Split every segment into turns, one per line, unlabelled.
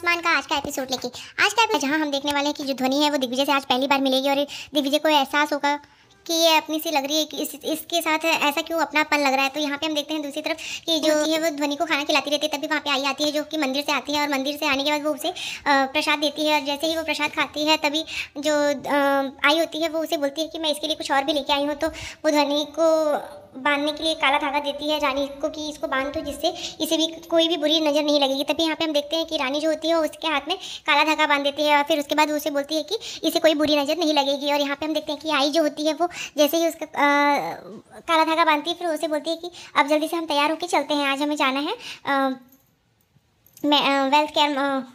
आसमान का आज का एपिसोड लेके। आज का जहां हम देखने वाले हैं कि जो ध्वनि है वो दिग्विजय से आज पहली बार मिलेगी और दिग्विजय को एहसास होगा कि ये अपनी सी लग रही है कि इसके साथ ऐसा क्यों अपनापन लग रहा है। तो यहाँ पे हम देखते हैं दूसरी तरफ कि जो है वो ध्वनि को खाना खिलाती रहती है। तभी वहाँ पे आई आती है जो कि मंदिर से आती है और मंदिर से आने के बाद वो उसे प्रसाद देती है। और जैसे ही वो प्रसाद खाती है तभी जो आई होती है वो उसे बोलती है कि मैं इसके लिए कुछ और भी लेके आई हूँ। तो वो ध्वनि को बांधने के लिए काला धागा देती है रानी को कि इसको बांध दो जिससे इसे भी कोई भी बुरी नज़र नहीं लगेगी। तभी यहाँ पे हम देखते हैं कि रानी जो होती है उसके हाथ में काला धागा बांध देती है और फिर उसके बाद वो उसे बोलती है कि इसे कोई बुरी नज़र नहीं लगेगी। और यहाँ पे हम देखते हैं कि आई जो होती है वो जैसे ही उसका काला धागा बांधती है फिर उसे बोलती है कि अब जल्दी से हम तैयार होकर चलते हैं, आज हमें जाना है वेल्थ केयर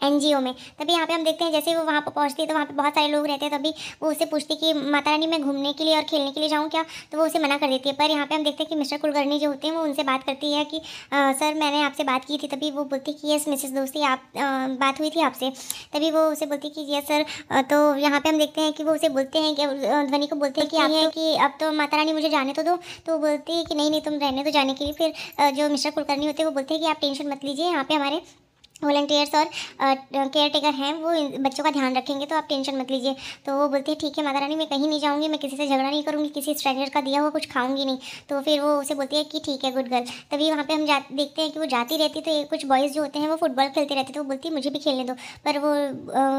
NGO में। तभी यहाँ पे हम देखते हैं जैसे वो वहाँ पर पहुँचती है तो वहाँ पे बहुत सारे लोग रहते हैं। तभी वो उससे पूछती कि माता रानी मैं घूमने के लिए और खेलने के लिए जाऊँ क्या, तो वो उसे मना कर देती है। पर यहाँ पे हम देखते हैं कि मिस्टर कुलकर्णी जो होते हैं वो उनसे बात करती है कि सर मैंने आपसे बात की थी। तभी वो बोलती कि यस मिसेस दोस्ती आप बात हुई थी आपसे। तभी वो उसे बोलती कि यस सर। तो यहाँ पर हम देखते हैं कि वो उसे बोलते हैं कि ध्वनि को बोलते हैं कि अब तो माता रानी मुझे जाने तो दो। तो वो बोलती है कि नहीं तुम रहने तो जाने के लिए। फिर जो मिस्टर कुलकर्णी होते हैं वो बोलते हैं कि आप टेंशन मत लीजिए, यहाँ पे हमारे वॉलंटियर्स और केयर टेकर हैं वो बच्चों का ध्यान रखेंगे, तो आप टेंशन मत लीजिए। तो वो बोलती है ठीक है माता रानी मैं कहीं नहीं जाऊँगी, मैं किसी से झगड़ा नहीं करूँगी, किसी स्ट्रेंजर का दिया हुआ कुछ खाऊंगी नहीं। तो फिर वो उसे बोलती है कि ठीक है गुड गर्ल। तभी वहाँ पे हम देखते हैं कि वो जाती रहती तो कुछ बॉयज़ जो होते हैं वो फुटबॉल खेलते रहते तो वो बोलती है मुझे भी खेलने दो। पर वो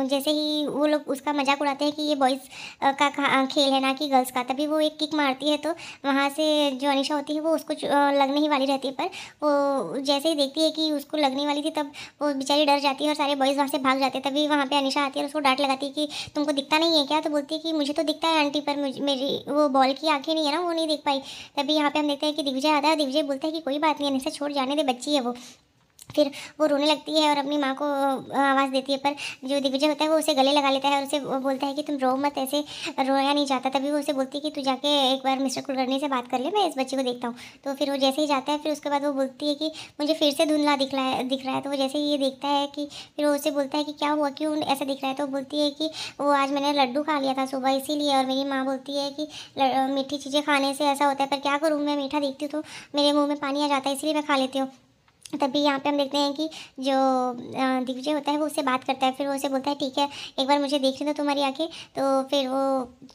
जैसे ही वो लोग उसका मजाक उड़ाते हैं कि ये बॉयज़ का खेल है ना कि गर्ल्स का। तभी वो एक किक मारती है तो वहाँ से जो अनिशा होती है वो उसको लगने ही वाली रहती है। पर वो जैसे ही देखती है कि उसको लगने वाली थी तब वो बेचारी डर जाती है और सारे बॉयज़ वहाँ से भाग जाते हैं। तभी वहाँ पे अनिशा आती है और उसको डांट लगाती है कि तुमको दिखता नहीं है क्या। तो बोलती है कि मुझे तो दिखता है आंटी, पर मेरी वो बॉल की आंखें नहीं है ना, वो नहीं देख पाई। तभी यहाँ पे हम देखते हैं कि दिग्विजय आता है। दिग्विजय बोलता है कि कोई बात नहीं अनिशा छोड़ जाने दे, बच्ची है वो। फिर वो रोने लगती है और अपनी माँ को आवाज़ देती है। पर जो दिग्विजय होता है वो उसे गले लगा लेता है और उसे बोलता है कि तुम रो मत, ऐसे रोया नहीं जाता। तभी वो उसे बोलती है कि तू जाके एक बार मिस्टर कुलकर्णी से बात कर ले, मैं इस बच्चे को देखता हूँ। तो फिर वो जैसे ही जाता है फिर उसके बाद वो बोलती है कि मुझे फिर से धुंधला दिख रहा है। तो वो जैसे ही ये देखता है कि फिर वो उसे बोलता है कि क्या हुआ, क्यों ऐसा दिख रहा है। तो बोलती है कि वो आज मैंने लड्डू खा लिया था सुबह इसीलिए, और मेरी माँ बोलती है कि मीठी चीज़ें खाने से ऐसा होता है, पर क्या करूँ मैं मीठा देखती हूँ तो मेरे मुँह में पानी आ जाता है, इसलिए मैं खा लेती हूँ। तभी यहाँ पे हम देखते हैं कि जो दिग्विजय होता है वो उससे बात करता है। फिर वो उसे बोलता है ठीक है एक बार मुझे देखने दो तुम्हारी आंखें। तो फिर वो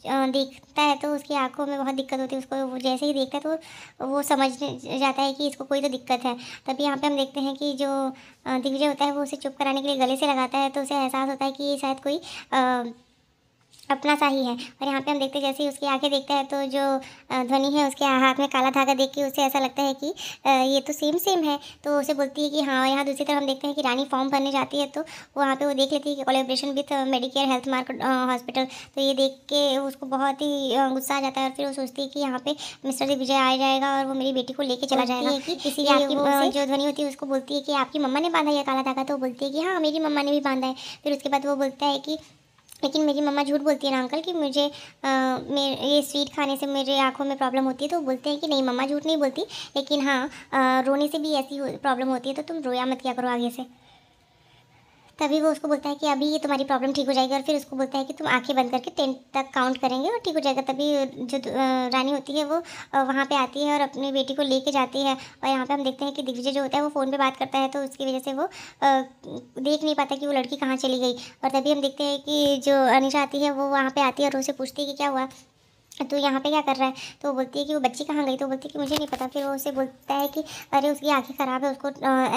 देखता है तो उसकी आंखों में बहुत दिक्कत होती है उसको। वो जैसे ही देखता है तो वो समझ जाता है कि इसको कोई तो दिक्कत है। तभी यहाँ पे हम देखते हैं कि जो दिग्विजय होता है वो उसे चुप कराने के लिए गले से लगाता है। तो उसे एहसास होता है कि ये शायद कोई अपना सा ही है। और यहाँ पे हम देखते हैं जैसे ही उसकी आंखें देखता है तो जो ध्वनि है उसके हाथ में काला धागा देख के उसे ऐसा लगता है कि ये तो सेम है। तो उसे बोलती है कि हाँ। यहाँ दूसरी तरफ हम देखते हैं कि रानी फॉर्म भरने जाती है तो वहाँ पे वो देख लेती है कि collaboration with Medicare health mark hospital. तो ये देख के उसको बहुत ही गुस्सा आ जाता है और फिर वो सोचती है कि यहाँ पे मिस्टर दिग्विजय आ जाएगा और वो मेरी बेटी को लेके चला जाएगा। इसीलिए आपकी जो ध्वनि होती है उसको बोलती है कि आपकी मम्मा ने बांधा है काला धागा। तो बोलती है कि हाँ मेरी मम्मा ने भी बांधा है। फिर उसके बाद वो बोलता है कि लेकिन मेरी मम्मा झूठ बोलती है ना अंकल कि मुझे ये स्वीट खाने से मेरे आँखों में प्रॉब्लम होती है। तो बोलते हैं कि नहीं मम्मा झूठ नहीं बोलती, लेकिन हाँ रोने से भी ऐसी प्रॉब्लम होती है, तो तुम रोया मत किया करो आगे से। तभी वो उसको बोलता है कि अभी ये तुम्हारी प्रॉब्लम ठीक हो जाएगी। और फिर उसको बोलता है कि तुम आंखें बंद करके 10 तक काउंट करेंगे और ठीक हो जाएगा। तभी जो रानी होती है वो वहाँ पे आती है और अपनी बेटी को लेके जाती है। और यहाँ पे हम देखते हैं कि दिग्विजय जो होता है वो फ़ोन पे बात करता है तो उसकी वजह से वो देख नहीं पाता कि वो लड़की कहाँ चली गई। और तभी हम देखते हैं कि जो अनिशा आती है वो वहाँ पर आती है और उसे पूछती है कि क्या हुआ, तो यहाँ पे क्या कर रहा है। तो वो बोलती है कि वो बच्ची कहाँ गई। तो बोलती है कि मुझे नहीं पता। फिर वो उसे बोलता है कि अरे उसकी आंखें ख़राब है, उसको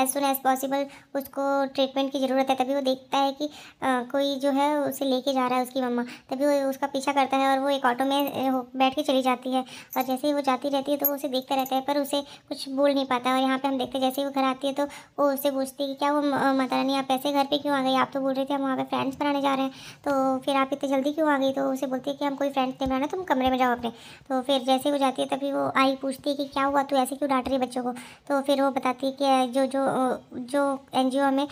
एज सुन एज़ पॉसिबल उसको ट्रीटमेंट की ज़रूरत है। तभी वो देखता है कि कोई जो है उसे लेके जा रहा है उसकी मम्मा। तभी वो उसका पीछा करता है और वो एक ऑटो में बैठ के चली जाती है। और जैसे ही वो जाती रहती है तो वो उसे देखता रहता है पर उसे कुछ बोल नहीं पाता। और यहाँ पर हम देखते हैं जैसे ही वो घर आती है तो वो उससे पूछती है कि क्या वो माता रानी आप ऐसे घर पर क्यों आ गई, आप तो बोल रहे थे हम वहाँ पर फ्रेंड्स बनाने जा रहे हैं, तो फिर आप इतनी जल्दी क्यों आ गई। तो उसे बोलती है कि हम कोई फ्रेंड्स नहीं बनाना, तुम कमरे में जाओ अपने। तो फिर जैसे वो जाती है तभी वो आई पूछती है कि क्या हुआ, तू ऐसे क्यों डांट रही है बच्चों को। तो फिर वो बताती है कि जो NGO में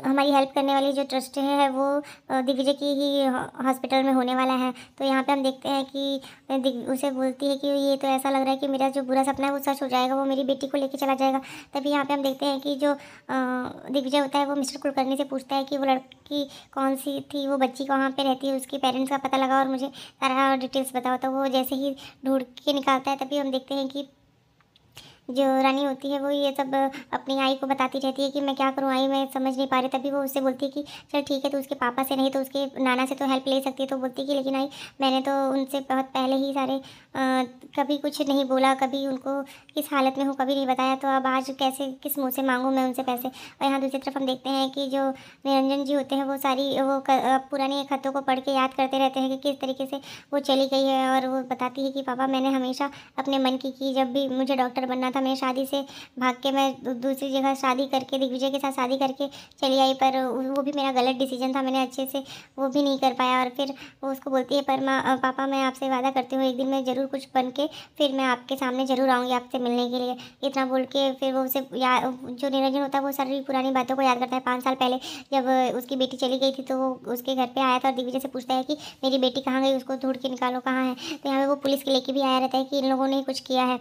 हमारी हेल्प करने वाली जो ट्रस्ट है वो दिग्विजय की ही हॉस्पिटल में होने वाला है। तो यहाँ पे हम देखते हैं कि उसे बोलती है कि ये तो ऐसा लग रहा है कि मेरा जो बुरा सपना है वो सच हो जाएगा, वो मेरी बेटी को लेके चला जाएगा। तभी यहाँ पे हम देखते हैं कि जो दिग्विजय होता है वो मिस्टर कुलकर्णी से पूछता है कि वो लड़की कौन सी थी, वो बच्ची कहाँ पे रहती है, उसके पेरेंट्स का पता लगा और मुझे सारा डिटेल्स बताओ। तो वो जैसे ही ढूंढ के निकालता है तभी हम देखते हैं कि जो रानी होती है वो ये सब अपनी आई को बताती रहती है कि मैं क्या करूँ आई, मैं समझ नहीं पा रही। तभी वो उससे बोलती है कि चल ठीक है, तो उसके पापा से नहीं तो उसके नाना से तो हेल्प ले सकती है। तो बोलती है कि लेकिन आई मैंने तो उनसे बहुत पहले ही सारे कभी कुछ नहीं बोला, कभी उनको किस हालत में हूँ कभी नहीं बताया, तो अब आज कैसे किस मुँह से मांगूँ मैं उनसे पैसे। और यहाँ दूसरी तरफ हम देखते हैं कि जो निरंजन जी होते हैं वो सारी वो पुरानी खतों को पढ़ के याद करते रहते हैं कि किस तरीके से वो चली गई है। और वो बताती है कि पापा मैंने हमेशा अपने मन की जब भी मुझे डॉक्टर बनना था, मैं शादी से भाग के मैं दूसरी जगह शादी करके दिग्विजय के साथ शादी करके चली आई, पर वो भी मेरा गलत डिसीजन था, मैंने अच्छे से वो भी नहीं कर पाया। और फिर वो उसको बोलती है पर पापा मैं आपसे वादा करती हूँ एक दिन मैं ज़रूर कुछ बन के फिर मैं आपके सामने ज़रूर आऊँगी आपसे मिलने के लिए। इतना बोल के फिर वो उसे जो निरंजन होता है वो सारी पुरानी बातों को याद करता है। 5 साल पहले जब उसकी बेटी चली गई थी तो वो उसके घर पे आया था और दिग्विजय से पूछता है कि मेरी बेटी कहाँ गई, उसको ढूंढ के निकालो कहाँ है। तो यहाँ पे वो पुलिस के लेके भी आया रहता है कि इन लोगों ने कुछ किया है।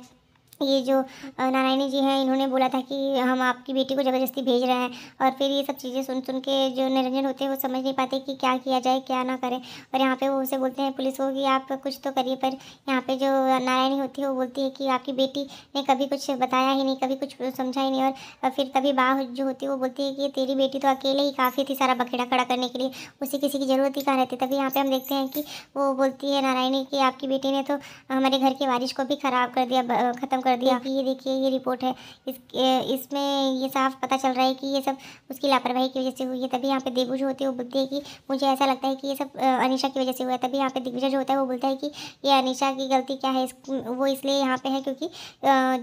ये जो नारायणी जी हैं इन्होंने बोला था कि हम आपकी बेटी को ज़बरदस्ती भेज रहे हैं। और फिर ये सब चीज़ें सुन सुन के जो निरंजन होते हैं वो समझ नहीं पाते कि क्या किया जाए क्या ना करें। और यहाँ पे वो उसे बोलते हैं पुलिस को कि आप कुछ तो करिए। पर यहाँ पे जो नारायणी होती है वो बोलती है कि आपकी बेटी ने कभी कुछ बताया ही नहीं, कभी कुछ समझा ही नहीं। और फिर तभी बाह जो होती है वो बोलती है कि तेरी बेटी तो अकेले ही काफ़ी थी सारा बखेड़ा खड़ा करने के लिए, उसे किसी की ज़रूरत ही कहाँ रहती। तभी यहाँ पे हम देखते हैं कि वो बोलती है नारायणी कि आपकी बेटी ने तो हमारे घर की बारिश को भी ख़राब कर दिया, ख़त्म कर दिया। कि ये देखिए ये रिपोर्ट है, इसमें ये साफ पता चल रहा है कि ये सब उसकी लापरवाही की वजह से हुई है। तभी यहाँ पे देबू जो होती है वो बोलती है कि मुझे ऐसा लगता है कि ये सब अनीशा की वजह से हुआ है। तभी यहाँ पे दिग्विजय जो होता है वो बोलता है कि ये अनीशा की गलती क्या है, वो इसलिए यहाँ पे है क्योंकि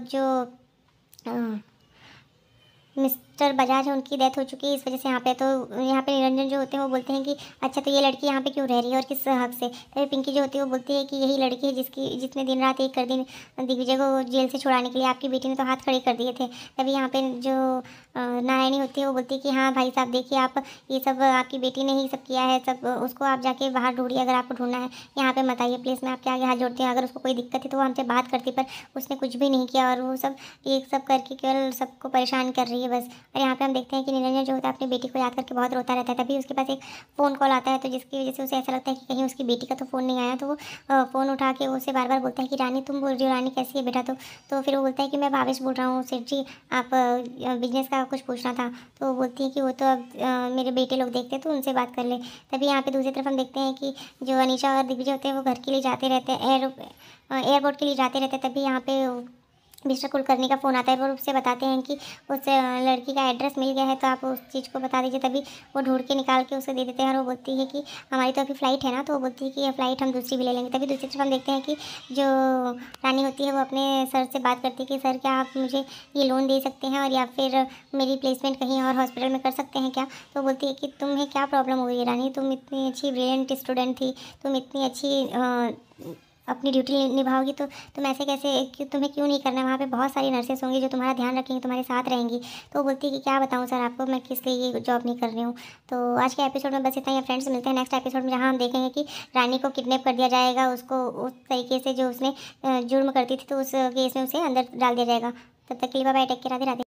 जो मिस्टर बजाज है उनकी डेथ हो चुकी है, इस वजह से यहाँ पे। तो यहाँ पे निरंजन जो होते हैं वो बोलते हैं कि अच्छा तो ये लड़की यहाँ पे क्यों रह रही है और किस हक से। तभी पिंकी जो होती है वो बोलती है कि यही लड़की है जिसने दिन रात एक कर दिन दिग्विजय को जेल से छुड़ाने के लिए आपकी बेटी ने तो हाथ खड़े कर दिए थे। तभी यहाँ पे जो नारायणी होती है वो बोलती है कि हाँ भाई साहब देखिए आप ये सब आपकी बेटी ने ही सब किया है, सब उसको आप जाके बाहर ढूंढिए अगर आपको ढूंढना है, यहाँ पे मत आइए प्लीज़, मैं आपके आगे हाथ जोड़ती हूँ। अगर उसको कोई दिक्कत है तो वो हमसे बात करती, पर उसने कुछ भी नहीं किया और वो सब एक सब करके केवल सबको परेशान कर रही है बस। और यहाँ पे हम देखते हैं कि निरंजन जो होता है अपनी बेटी को याद करके बहुत रोता रहता है। तभी उसके पास एक फ़ोन कॉल आता है, तो जिसकी वजह से उसे ऐसा लगता है कि कहीं उसकी बेटी का तो फ़ोन नहीं आया। तो वो फ़ोन उठा के उसे बार बार बोलता है कि रानी तुम बोल रही हो, रानी कैसी है बेटा। तो फिर वो बोलता है कि मैं भावेश बोल रहा हूँ सेठ जी, आप बिजनेस का कुछ पूछना था। तो वो बोलती है कि वो तो अब मेरे बेटे लोग देखते हैं तो उनसे बात कर ले। तभी यहाँ पे दूसरी तरफ हम देखते हैं कि जो अनीशा और दिग्विजय होते हैं वो घर के लिए जाते रहते हैं, एयरपोर्ट के लिए जाते रहते हैं। तभी यहाँ पे मिस्टर कुलकर्णी का फ़ोन आता है और उससे बताते हैं कि उस लड़की का एड्रेस मिल गया है, तो आप उस चीज़ को बता दीजिए। तभी वो ढूंढ के निकाल के उसे दे देते हैं और वो बोलती है कि हमारी तो अभी फ़्लाइट है ना, तो वो बोलती है कि ये फ़्लाइट हम दूसरी भी ले लेंगे। तभी दूसरी तरफ हम देखते हैं कि जो रानी होती है वो अपने सर से बात करती है कि सर क्या आप मुझे ये लोन दे सकते हैं और या फिर मेरी प्लेसमेंट कहीं और हॉस्पिटल में कर सकते हैं क्या। तो बोलती है कि तुम्हें क्या प्रॉब्लम हो रही है रानी, तुम इतनी अच्छी ब्रिलियंट स्टूडेंट थी, तुम इतनी अच्छी अपनी ड्यूटी निभाओगी, तो तुम ऐसे कैसे, तुम्हें क्यों नहीं करना है, वहाँ पे बहुत सारी नर्सेस होंगी जो तुम्हारा ध्यान रखेंगी, तुम्हारे साथ रहेंगी। तो वो बोलती है कि क्या बताऊँ सर आपको, मैं किस लिए ये जॉब नहीं कर रही हूँ। तो आज के एपिसोड में बस इतना ही फ्रेंड्स, मिलते हैं नेक्स्ट एपिसोड में जहाँ हम देखेंगे कि रानी को किडनैप कर दिया जाएगा, उसको उस तरीके से जो उसने जुर्म करती थी तो उस केस में उसे अंदर डाल दिया जाएगा। तब तक के लिए bye bye, take care, Radhe Radhe.